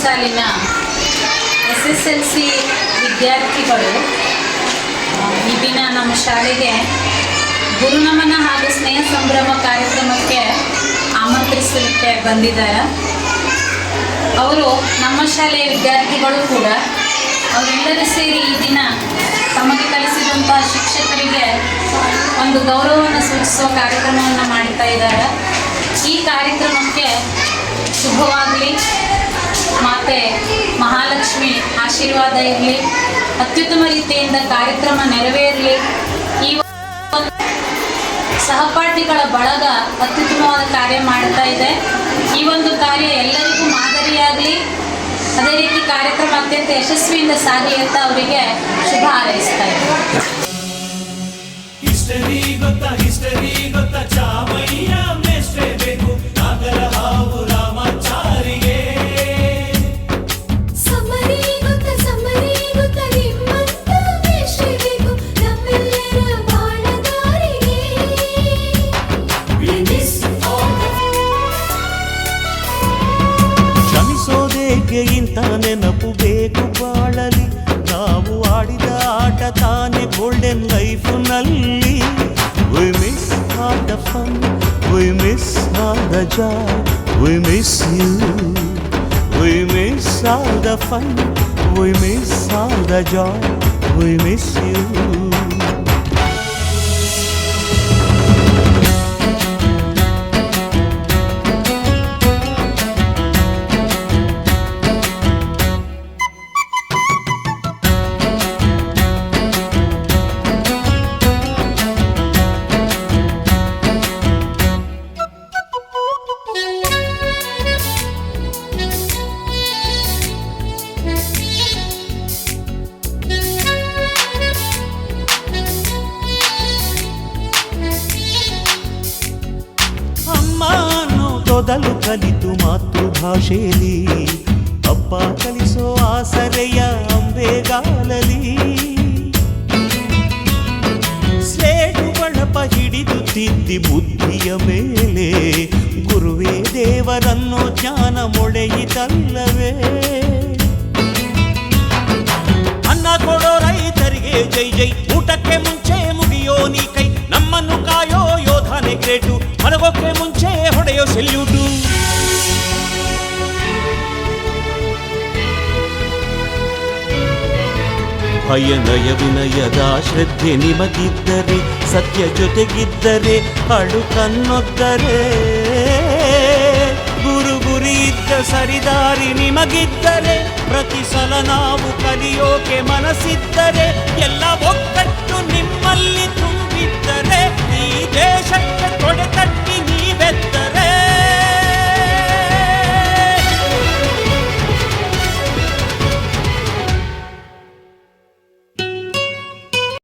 ಸಾಲಿನ SSLC ವಿದ್ಯಾರ್ಥಿಗಳು ಈ ದಿನ ನಮ್ಮ ಶಾಲೆಗೆ ಗುರುನಮನ ಹಾಗೂ ಸ್ನೇಹ ಸಂಭ್ರಮ ಕಾರ್ಯಕ್ರಮಕ್ಕೆ ಆಮಂತ್ರಿಸಲಿಕ್ಕೆ ಬಂದಿದ್ದಾರೆ. ಅವರು ನಮ್ಮ ಶಾಲೆಯ ವಿದ್ಯಾರ್ಥಿಗಳು ಕೂಡ. ಅವರೆಲ್ಲರೂ ಸೇರಿ ಈ ದಿನ ತಮಗೆ ಕಲಿಸಿದಂಥ ಶಿಕ್ಷಕರಿಗೆ ಒಂದು ಗೌರವವನ್ನು ಸೂಚಿಸುವ ಕಾರ್ಯಕ್ರಮವನ್ನು ಮಾಡ್ತಾ ಇದ್ದಾರೆ. ಈ ಕಾರ್ಯಕ್ರಮಕ್ಕೆ ಶುಭವಾಗಲಿ, ಮಾತೆ ಮಹಾಲಕ್ಷ್ಮಿ ಆಶೀರ್ವಾದ ಇರಲಿ, ಅತ್ಯುತ್ತಮ ರೀತಿಯಿಂದ ಕಾರ್ಯಕ್ರಮ ನೆರವೇರಲಿ. ಈ ಸಹಪಾಠಿಗಳ ಬಳಗ ಅತ್ಯುತ್ತಮವಾದ ಕಾರ್ಯ ಮಾಡ್ತಾ ಇದೆ. ಈ ಒಂದು ಕಾರ್ಯ ಎಲ್ಲರಿಗೂ ಮಾದರಿಯಾಗಲಿ, ಅದೇ ರೀತಿ ಕಾರ್ಯಕ್ರಮ ಅತ್ಯಂತ ಯಶಸ್ವಿಯಿಂದ ಸಾಗಲಿ ಅಂತ ಅವರಿಗೆ ಶುಭ ಹಾರೈಸ್ತಾ ಇದ್ದಾರೆ. ಇಂಥ ನೆನಪು ಬೇಕು ಬಾಳಲಿ, ನಾವು ಆಡಿದ ಆಟ ತಾನೆ golden ಲೈಫ್ನಲ್ಲಿ. We miss all the fun, we miss all the joy, we miss you. We miss all the fun, we miss all the joy, we miss you. ಮೊದಲು ಕಲಿತು ಮಾತೃಭಾಷೆಯಲ್ಲಿ, ಅಪ್ಪ ಕಲಿಸೋ ಆಸರೆಯ ಅಂಬೆಗಾಲಲಿ. ಸ್ಲೇಟು ಬಳಪ ಹಿಡಿದು ತಿದ್ದಿ ಬುದ್ಧಿಯ ಮೇಲೆ, ಗುರುವೇ ದೇವರನ್ನು ಜ್ಞಾನ ಮೊಳೆಯಿತಲ್ಲವೇ. ಅನ್ನ ಕೊಡೋ ರೈತರಿಗೆ ಜೈ ಜೈ, ಊಟಕ್ಕೆ ಮುಂಚೆ ಮುಗಿಯೋ ನೀ ಕೈ, ನಮ್ಮನ್ನು ಕಾಯೋ ಯೋಧನೆ ಗ್ರೇಟು, ಮಲಗೋಕ್ಕೆ ಮುಂಚೆ ಹೊಡೆಯೋ ಸೆಲ್ಯೂಟು. ಭಯನಯ ವಿನಯದ ಶ್ರದ್ಧೆ ನಿಮಗಿದ್ದರೆ, ಸತ್ಯ ಜೊತೆಗಿದ್ದರೆ, ಅಳು ಕನ್ನೊದ್ದರೆ, ಗುರು ಗುರಿ ಇದ್ದ ಸರಿದಾರಿ ನಿಮಗಿದ್ದರೆ, ಪ್ರತಿ ಸಲ ನಾವು ಕಲಿಯೋಕೆ ಮನಸ್ಸಿದ್ದರೆ, ಎಲ್ಲ ಒಗ್ಗಟ್ಟು ನಿಮ್ಮಲ್ಲಿ ತುಂಬಿದ್ದರೆ, ಈ ದೇಶಕ್ಕೆ ತೊಡೆ ತಟ್ಟಿ ನೀವೆದ್ದರೆ